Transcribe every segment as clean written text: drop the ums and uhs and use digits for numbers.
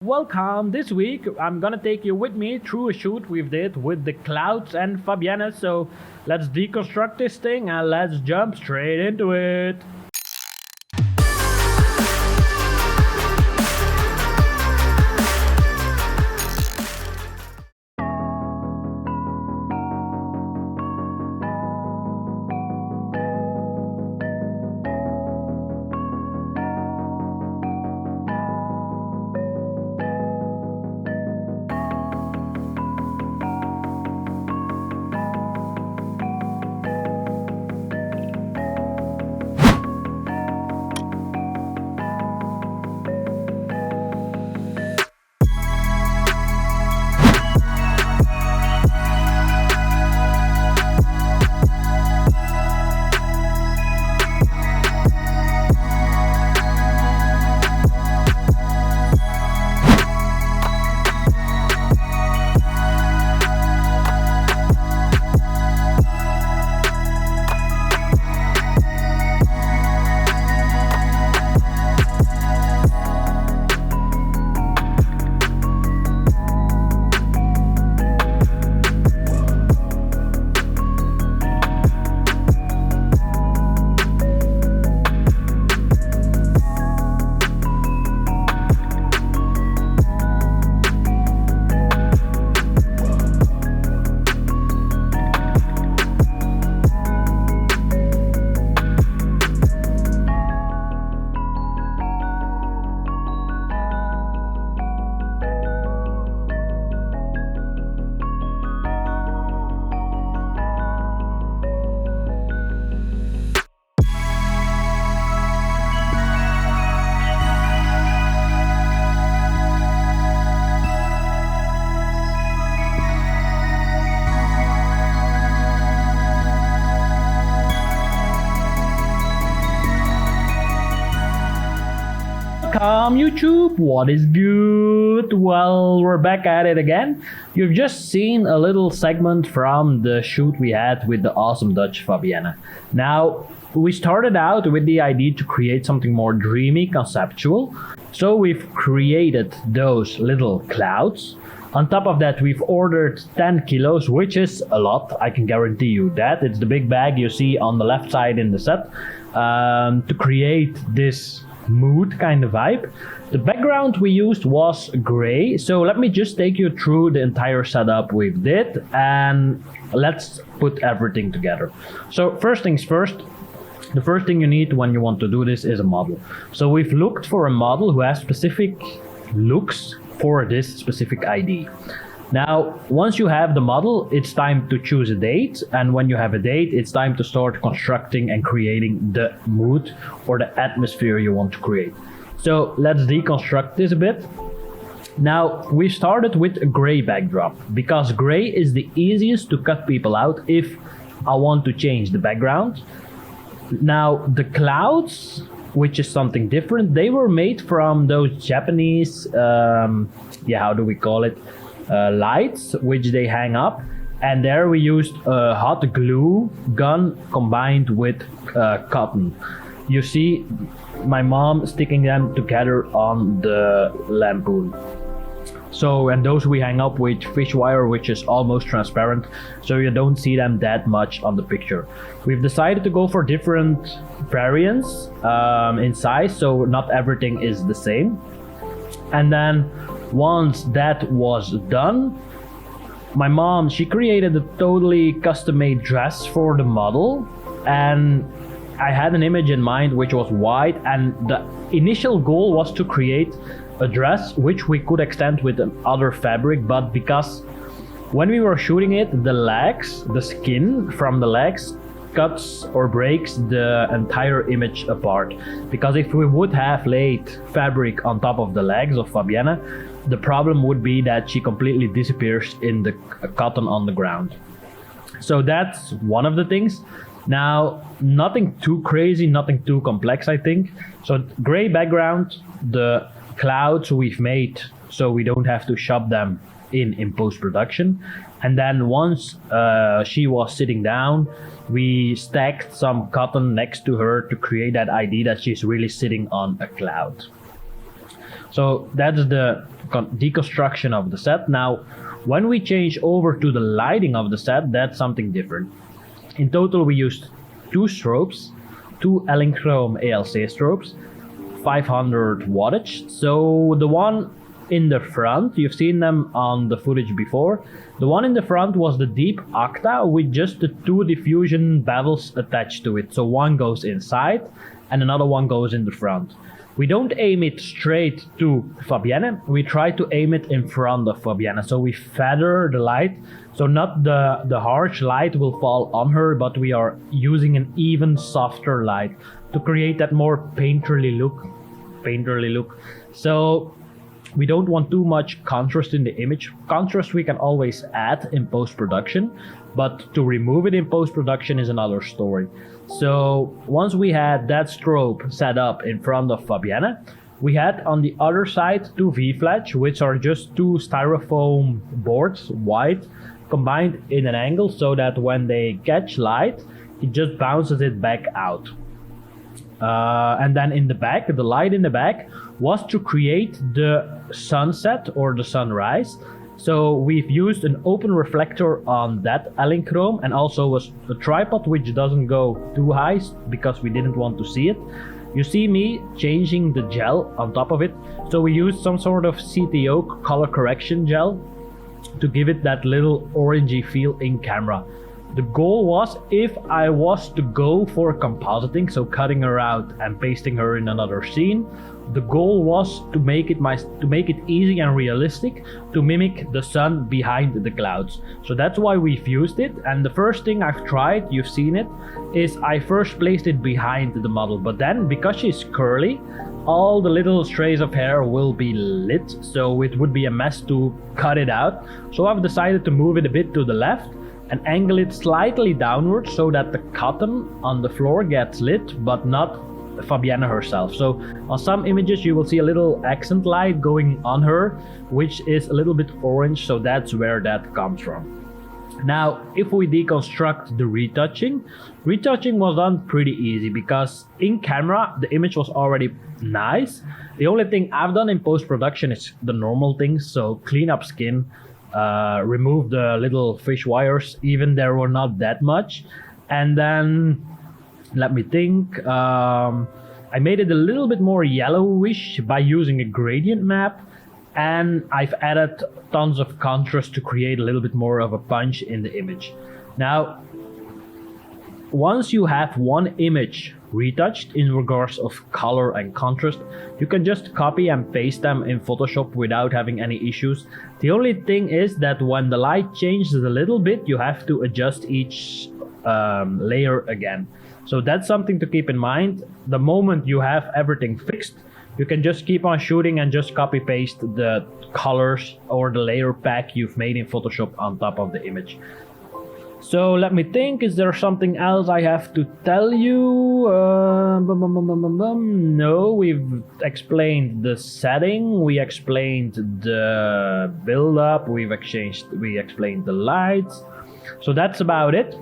Welcome. This week I'm gonna take you with me through a shoot we did with the Clouds and Fabienne. So let's deconstruct this thing and let's jump straight into it. Welcome YouTube, what is good? Well, we're back at it again. You've just seen a little segment from the shoot we had with the awesome Dutch Fabienne. Now, we started out with the idea to create something more dreamy, conceptual. So we've created those little clouds. On top of that, we've ordered 10 kilos, which is a lot. I can guarantee you that. It's the big bag you see on the left side in the set to create this mood kind of vibe. The background we used was gray, so let me just take you through the entire setup we did and let's put everything together. So first things first, the first thing you need when you want to do this is a model. So we've looked for a model who has specific looks for this specific ID. Now, once you have the model, it's time to choose a date. And when you have a date, it's time to start constructing and creating the mood or the atmosphere you want to create. So let's deconstruct this a bit. Now, we started with a gray backdrop because gray is the easiest to cut people out if I want to change the background. Now, the clouds, which is something different, they were made from those Japanese, how do we call it? Lights which they hang up, and there we used a hot glue gun combined with cotton. You see my mom sticking them together on the lampoon. So, and those we hang up with fish wire, which is almost transparent, so you don't see them that much on the picture. We've decided to go for different variants in size, so not everything is the same. And then once that was done, my mom, she created a totally custom-made dress for the model, and I had an image in mind which was white, and the initial goal was to create a dress which we could extend with another fabric, but because when we were shooting it, the legs, the skin from the legs cuts or breaks the entire image apart. Because if we would have laid fabric on top of the legs of Fabienne, the problem would be that she completely disappears in the cotton on the ground. So that's one of the things. Now, nothing too crazy, nothing too complex, I think. So gray background, the clouds we've made so we don't have to shop them in post-production. And then once she was sitting down, we stacked some cotton next to her to create that idea that she's really sitting on a cloud. So that's the deconstruction of the set. Now, when we change over to the lighting of the set, that's something different. In total, we used 2 strobes, 2 Elinchrom ALC strobes, 500 wattage. So the one in the front, you've seen them on the footage before. The one in the front was the deep octa with just the 2 diffusion bevels attached to it. So one goes inside and another one goes in the front. We don't aim it straight to Fabienne, we try to aim it in front of Fabienne. So we feather the light, so not the harsh light will fall on her, but we are using an even softer light to create that more painterly look. So we don't want too much contrast in the image. Contrast we can always add in post-production, but to remove it in post-production is another story. So once we had that strobe set up in front of Fabienne, we had on the other side 2 V-flash, which are just 2 styrofoam boards, white, combined in an angle so that when they catch light, it just bounces it back out. And then in the back, the light in the back was to create the sunset or the sunrise. So we've used an open reflector on that Elinchrom, and also was a tripod which doesn't go too high because we didn't want to see it. You see me changing the gel on top of it. So we used some sort of CTO color correction gel to give it that little orangey feel in camera. The goal was, if I was to go for compositing, so cutting her out and pasting her in another scene, the goal was to make it easy and realistic to mimic the sun behind the clouds. So that's why we've used it. And the first thing I've tried, you've seen it, is I first placed it behind the model, but then because she's curly, all the little strays of hair will be lit, so it would be a mess to cut it out. So I've decided to move it a bit to the left and angle it slightly downwards so that the cotton on the floor gets lit, but not Fabienne herself. So on some images you will see a little accent light going on her, which is a little bit orange, so that's where that comes from. Now, if we deconstruct the retouching was done pretty easy because in camera the image was already nice. The only thing I've done in post-production is the normal things, so clean up skin, remove the little fish wires, even there were not that much, and then let me think, I made it a little bit more yellowish by using a gradient map, and I've added tons of contrast to create a little bit more of a punch in the image. Now, once you have one image retouched in regards of color and contrast, you can just copy and paste them in Photoshop without having any issues. The only thing is that when the light changes a little bit, you have to adjust each layer again. So that's something to keep in mind. The moment you have everything fixed, you can just keep on shooting and just copy paste the colors or the layer pack you've made in Photoshop on top of the image. So let me think, is there something else I have to tell you? No, we've explained the setting, we explained the build-up, we explained the lights. So that's about it.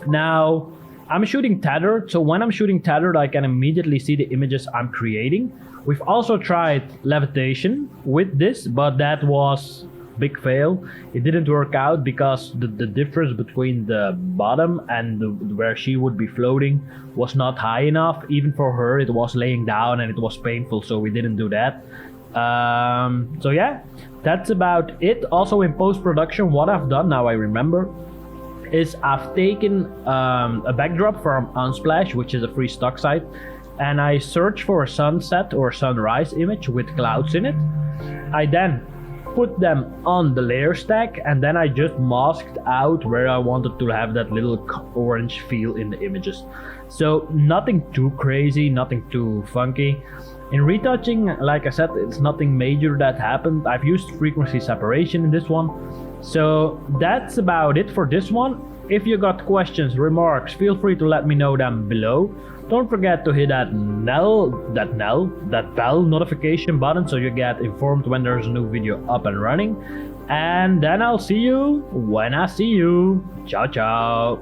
Now, I'm shooting tethered, so when I'm shooting tethered, I can immediately see the images I'm creating. We've also tried levitation with this, but that was big fail. It didn't work out because the difference between the bottom and where she would be floating was not high enough. Even for her, it was laying down and it was painful, so we didn't do that. So yeah, that's about it. Also in post-production, what I've done, now I remember, is I've taken a backdrop from Unsplash, which is a free stock site, and I searched for a sunset or sunrise image with clouds in it. I then put them on the layer stack, and then I just masked out where I wanted to have that little orange feel in the images. So nothing too crazy, nothing too funky. In retouching, like I said, it's nothing major that happened. I've used frequency separation in this one. So that's about it for this one. If you got questions, remarks, feel free to let me know them below. Don't forget to hit that bell notification button so you get informed when there's a new video up and running. And then I'll see you when I see you. Ciao, ciao.